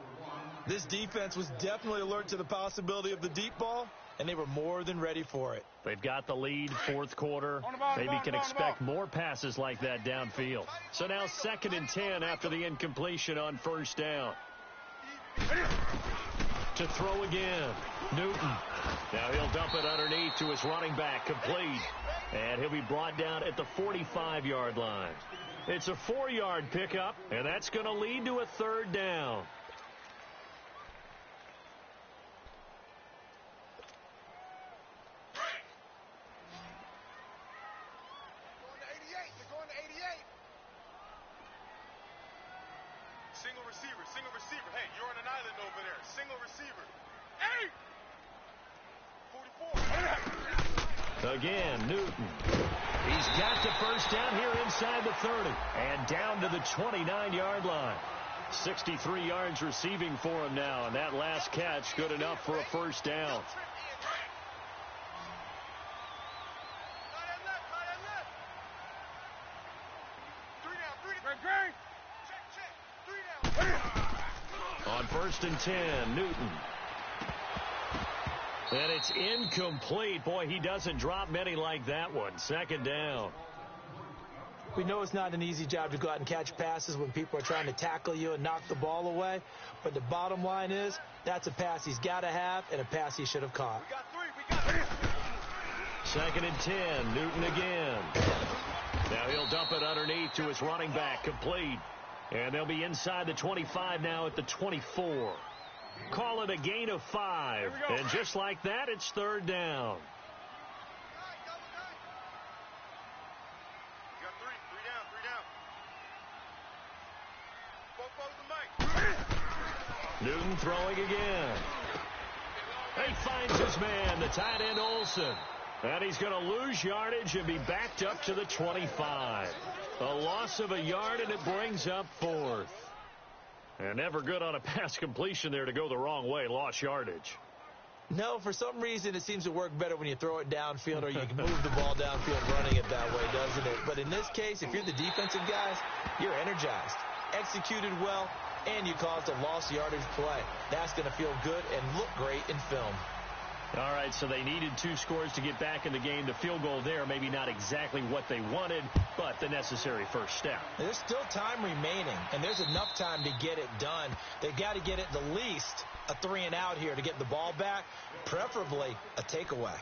This defense was definitely alert to the possibility of the deep ball, and they were more than ready for it. They've got the lead, fourth quarter. Maybe can expect more passes like that downfield. So now 2nd and 10 after the incompletion on first down. To throw again, Newton. Now he'll dump it underneath to his running back, complete. And he'll be brought down at the 45-yard line. It's a 4-yard pickup, and that's going to lead to a 3rd down. Single receiver. Hey, you're on an island over there. Single receiver. Hey! 44. Again, Newton. He's got the first down here inside the 30. And down to the 29-yard line. 63 yards receiving for him now. And that last catch good enough for a first down. On 1st and 10, Newton. And it's incomplete. Boy, he doesn't drop many like that one. 2nd down. We know it's not an easy job to go out and catch passes when people are trying to tackle you and knock the ball away. But the bottom line is that's a pass he's got to have and a pass he should have caught. We got 3. 2nd and 10, Newton again. Now he'll dump it underneath to his running back, complete. And they'll be inside the 25 now at the 24. Call it a gain of 5. And just like that, it's 3rd down. You got 3 down. Both the mic. Newton throwing again. He finds his man, the tight end Olsen. And he's going to lose yardage and be backed up to the 25. A loss of a yard, and it brings up 4th. And never good on a pass completion there to go the wrong way. Lost yardage. No, for some reason it seems to work better when you throw it downfield or you can move the ball downfield running it that way, doesn't it? But in this case, if you're the defensive guys, you're energized, executed well, and you caused a lost yardage play. That's going to feel good and look great in film. All right, so they needed 2 scores to get back in the game. The field goal there, maybe not exactly what they wanted, but the necessary first step. There's still time remaining, and there's enough time to get it done. They've got to get it the least a 3-and-out here to get the ball back, preferably a takeaway.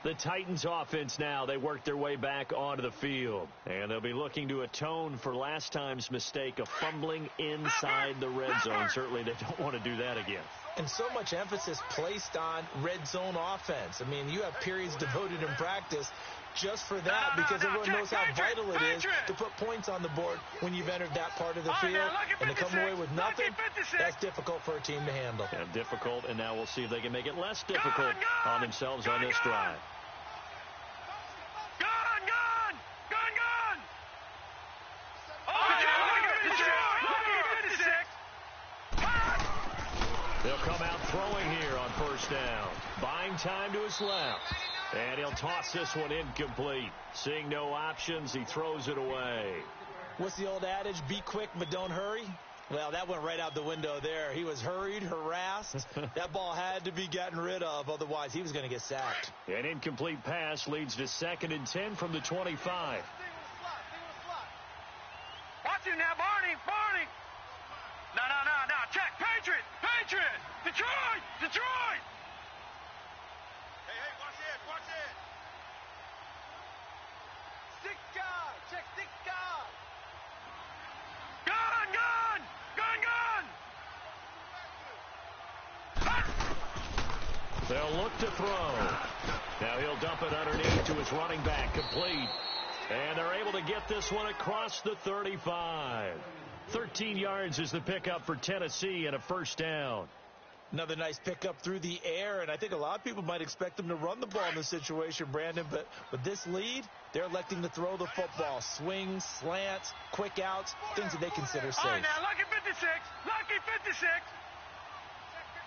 The Titans offense now, they work their way back onto the field. And they'll be looking to atone for last time's mistake of fumbling inside the red zone. Certainly they don't want to do that again. And so much emphasis placed on red zone offense. I mean, you have periods devoted in practice just for that because everyone knows how vital it is to put points on the board when you've entered that part of the field. And to come away with nothing, that's difficult for a team to handle. Yeah, difficult, and now we'll see if they can make it less difficult on themselves on this drive. They'll come out throwing here on first down. Buying time to his left. And he'll toss this one incomplete. Seeing no options, he throws it away. What's the old adage? Be quick, but don't hurry. Well, that went right out the window there. He was hurried, harassed. That ball had to be gotten rid of. Otherwise, he was going to get sacked. An incomplete pass leads to 2nd and 10 from the 25. Watch him now, Barney. No. Check. Patriot. Detroit. Hey, watch it. Stick guard. Check stick guard. Gun. They'll look to throw. Now he'll dump it underneath to his running back, complete. And they're able to get this one across the 35. 13 yards is the pickup for Tennessee and a first down. Another nice pickup through the air, and I think a lot of people might expect them to run the ball in this situation, Brandon, but with this lead, they're electing to throw the football. Swings, slants, quick outs, things that they consider safe. All right, now, lucky 56. Lucky 56.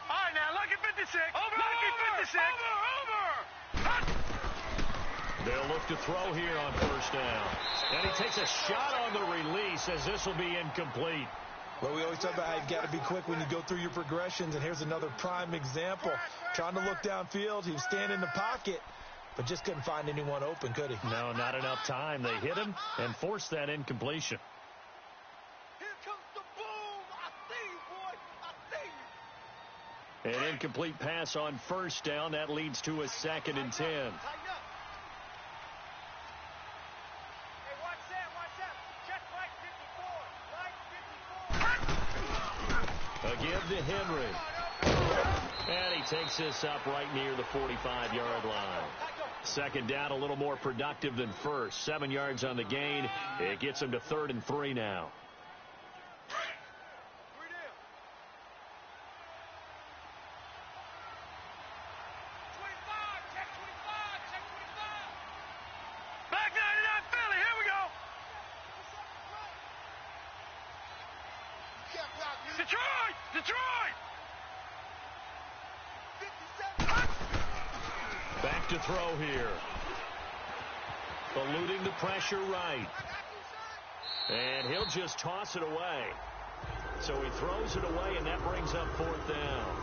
All right, now, lucky 56. Lucky 56. They'll look to throw here on first down. And he takes a shot on the release as this will be incomplete. Well, we always talk about how you've got to be quick when you go through your progressions, and here's another prime example. Trying to look downfield, he was standing in the pocket, but just couldn't find anyone open, could he? No, not enough time. They hit him and forced that incompletion. Here comes the boom. I see you, boy. I see you. An incomplete pass on first down. That leads to a 2nd and 10. Tighten up. Hey, watch that. Check right 54. Right 54. Again to Henry. And he takes this up right near the 45-yard line. Second down, a little more productive than first. 7 yards on the gain. It gets him to 3rd and 3 now. Detroit! Back to throw here. Eluding the pressure right. And he'll just toss it away. So he throws it away, and that brings up 4th down.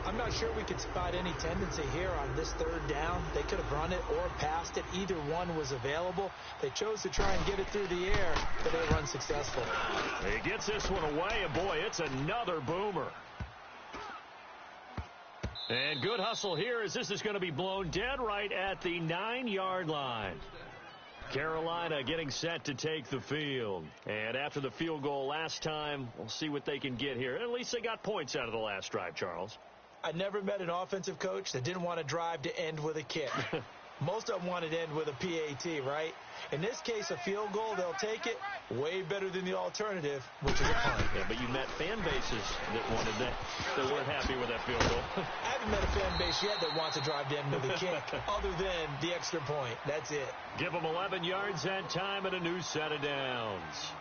I'm not sure we could spot any tendency here on this 3rd down. They could have run it or passed it. Either one was available. They chose to try and get it through the air, but they were unsuccessful. He gets this one away, and boy, it's another boomer. And good hustle here as this is going to be blown dead right at the 9-yard line. Carolina getting set to take the field. And after the field goal last time, we'll see what they can get here. At least they got points out of the last drive, Charles. I never met an offensive coach that didn't want to drive to end with a kick. Most of them wanted to end with a PAT, right? In this case, a field goal, they'll take it. Way better than the alternative, which is a punt. Yeah, but you met fan bases that wanted that, that weren't happy with that field goal. I haven't met a fan base yet that wants to drive to end with a kick, other than the extra point. That's it. Give them 11 yards that time and a new set of downs.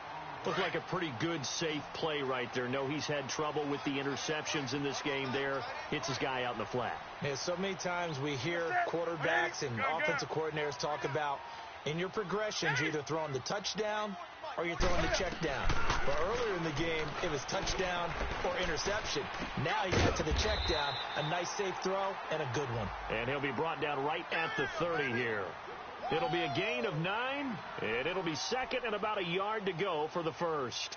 Looked like a pretty good, safe play right there. No, he's had trouble with the interceptions in this game there. Hits his guy out in the flat. Yeah, so many times we hear quarterbacks and offensive coordinators talk about in your progressions, you're either throwing the touchdown or you're throwing the check down. But earlier in the game, it was touchdown or interception. Now he got to the check down, a nice safe throw, and a good one. And he'll be brought down right at the 30 here. It'll be a gain of 9, and it'll be 2nd and about a yard to go for the first.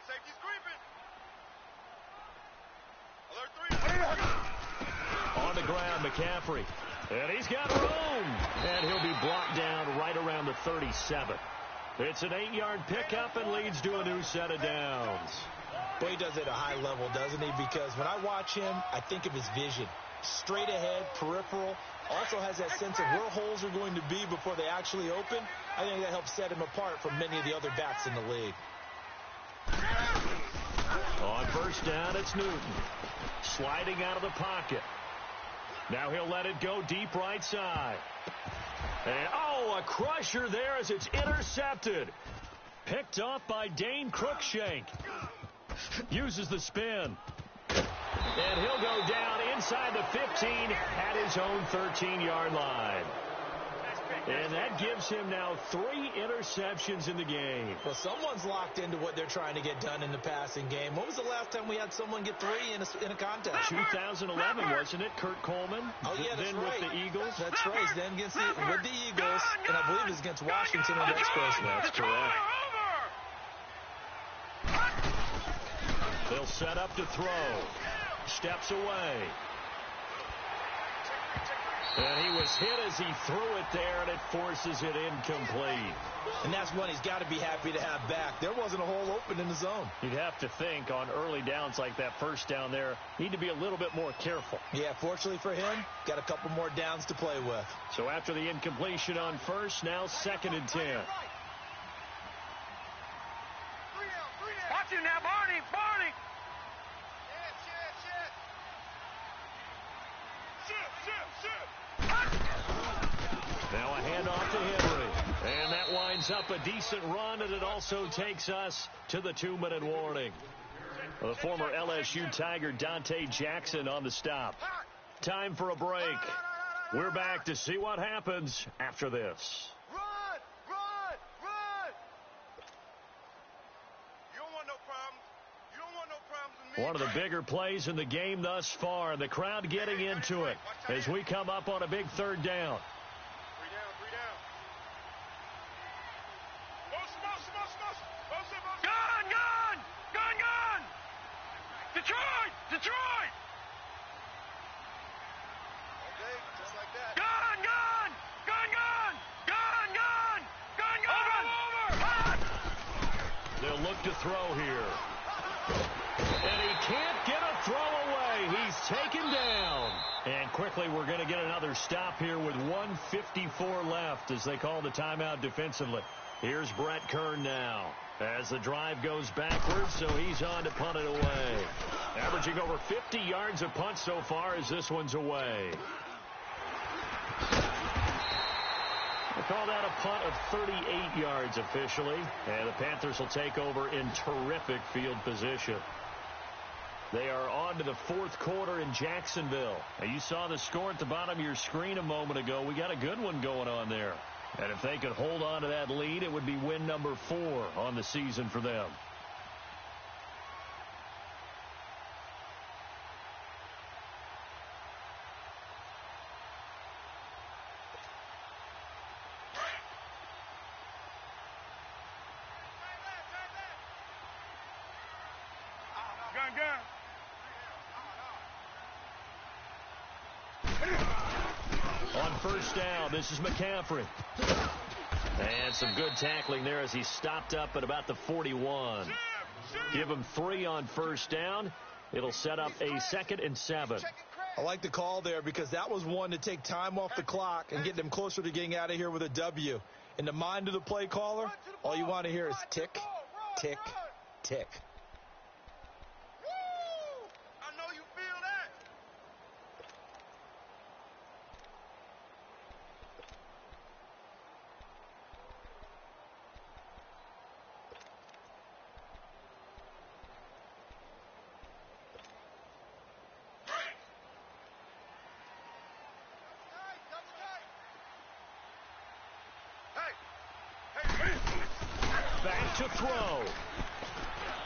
Safety's creeping. Alert 3. On the ground, McCaffrey. And he's got room. And he'll be brought down right around the 37. It's an 8-yard pickup and leads to a new set of downs. Boy, he does it at a high level, doesn't he? Because when I watch him, I think of his vision. Straight ahead, peripheral. Also has that sense of where holes are going to be before they actually open. I think that helps set him apart from many of the other backs in the league. On first down, it's Newton. Sliding out of the pocket. Now he'll let it go deep right side. And, oh, a crusher there as it's intercepted. Picked off by Dane Cruikshank. Uses the spin. And he'll go down inside the 15 at his own 13-yard line. And that gives him now 3 interceptions in the game. Well, someone's locked into what they're trying to get done in the passing game. When was the last time we had someone get 3 in a contest? 2011, wasn't it? Kurt Coleman. Oh, yeah, that's then right. With the Eagles. That's right. Then with the Eagles, and I believe it was against Washington in the next person. That's correct. They'll set up to throw. Steps away. And he was hit as he threw it there, and it forces it incomplete. And that's one he's got to be happy to have back. There wasn't a hole open in the zone. You'd have to think on early downs like that first down there, need to be a little bit more careful. Yeah, fortunately for him, got a couple more downs to play with. So after the incompletion on first, now 2nd and 10. Watch it now, Barney! Barney! Now a handoff to Henry. And that winds up a decent run, and it also takes us to the 2-minute warning. The former LSU Tiger Dante Jackson on the stop. Time for a break. We're back to see what happens after this. Run! Run! Run! You don't want no problems. You don't want no problems with me. One of the bigger plays in the game thus far. The crowd getting into it as we come up on a big 3rd down. 3 down, 3 down. Gun! Gun! Gun! Gun! Detroit! Detroit! Okay, just like that. Gun! Gun! Gun! Gun! Gun! Gun! Gun! Gun! Over! They'll look to throw here. And he can't get a throw away. He's taken down. And quickly we're going to get another stop here with 1:54 left as they call the timeout defensively. Here's Brett Kern now as the drive goes backwards, so he's on to punt it away. Averaging over 50 yards a punt so far as this one's away. They call that a punt of 38 yards officially, and the Panthers will take over in terrific field position. They are on to the 4th quarter in Jacksonville. Now, you saw the score at the bottom of your screen a moment ago. We got a good one going on there. And if they could hold on to that lead, it would be win number 4 on the season for them. Gun! Gun! On first down, this is McCaffrey. And some good tackling there as he stopped up at about the 41. Give him 3 on first down. It'll set up a 2nd and 7. I like the call there because that was one to take time off the clock and get them closer to getting out of here with a W. In the mind of the play caller, all you want to hear is tick, tick, tick. I know you feel that. Back to throw.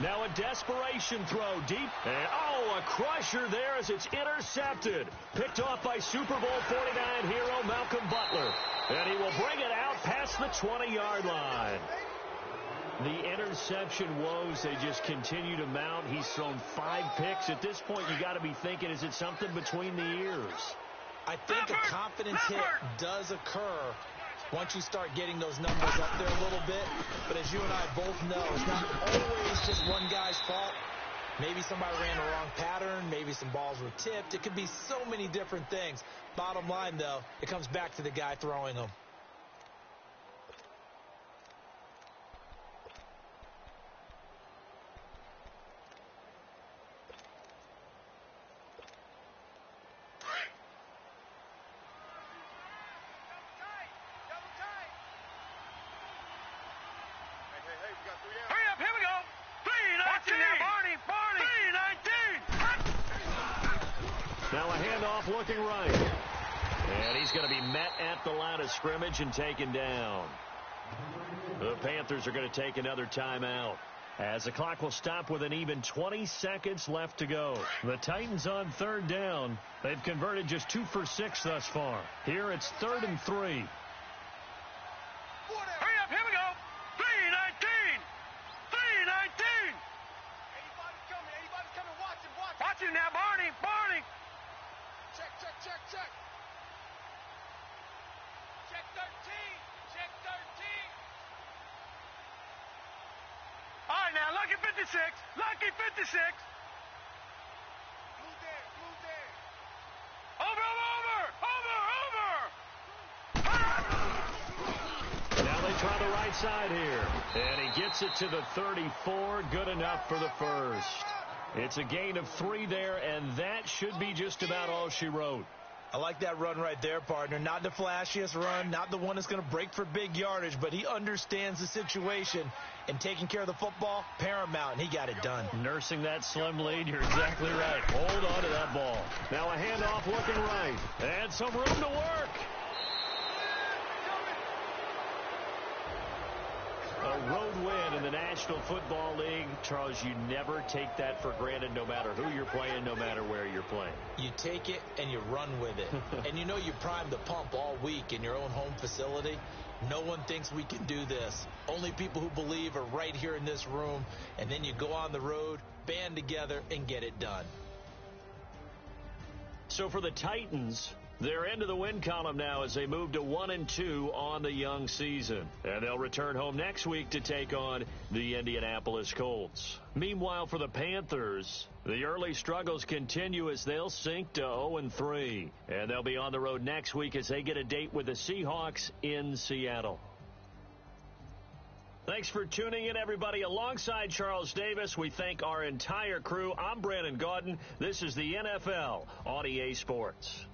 Now a desperation throw deep. And, a crusher there as it's intercepted. Picked off by Super Bowl 49 hero Malcolm Butler. And he will bring it out past the 20-yard line. The interception woes, they just continue to mount. He's thrown 5 picks. At this point, you got to be thinking, is it something between the ears? I think a confidence hit does occur once you start getting those numbers up there a little bit. But as you and I both know, it's not always just one guy's fault. Maybe somebody ran the wrong pattern. Maybe some balls were tipped. It could be so many different things. Bottom line, though, it comes back to the guy throwing them. Hurry up, here we go. 3-19. Now, Barney. 3-19. Now a handoff looking right. And he's going to be met at the line of scrimmage and taken down. The Panthers are going to take another timeout as the clock will stop with an even 20 seconds left to go. The Titans on 3rd down. They've converted just 2 for 6 thus far. Here it's 3rd and 3. Hurry up, here we go. 3-19. 3-19. Anybody's coming. Watch him. Watch him now, Barney. Check. Check 13. 56. Lucky 56. Blue dead. Blue dead. Over. Now they try the right side here. And he gets it to the 34. Good enough for the first. It's a gain of 3 there, and that should be just about all she wrote. I like that run right there, partner. Not the flashiest run, not the one that's going to break for big yardage, but he understands the situation, and taking care of the football, paramount, and he got it done. Nursing that slim lead, you're exactly right. Hold on to that ball. Now a handoff looking right, and some room to work. A road win in the National Football League. Charles, you never take that for granted no matter who you're playing, no matter where you're playing. You take it and you run with it. And you know you primed the pump all week in your own home facility. No one thinks we can do this. Only people who believe are right here in this room. And then you go on the road, band together, and get it done. So for the Titans, they're into the win column now as they move to 1-2 on the young season. And they'll return home next week to take on the Indianapolis Colts. Meanwhile, for the Panthers, the early struggles continue as they'll sink to 0-3. And they'll be on the road next week as they get a date with the Seahawks in Seattle. Thanks for tuning in, everybody. Alongside Charles Davis, we thank our entire crew. I'm Brandon Gaudin. This is the NFL on EA Sports.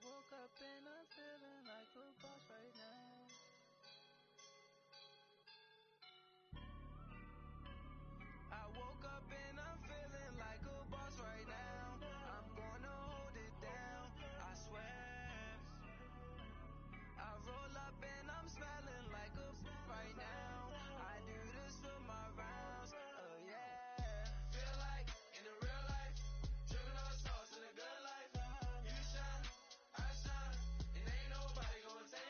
Woke up and I'm feeling like a boss right now. I woke up and I'm feeling like a boss right now. I'm gonna hold it down, I swear. I roll up and I'm smelling like a right now. I do this for my rounds, oh yeah. Feel like in the real life, dripping on sauce in a good life. You shine, I shine, and ain't nobody gonna take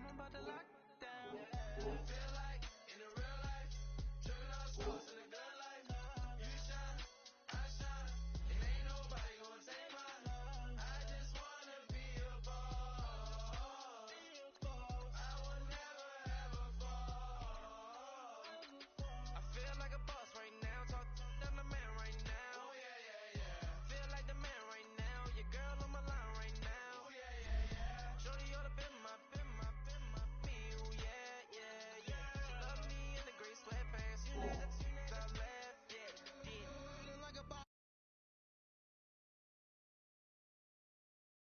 I'm about to lock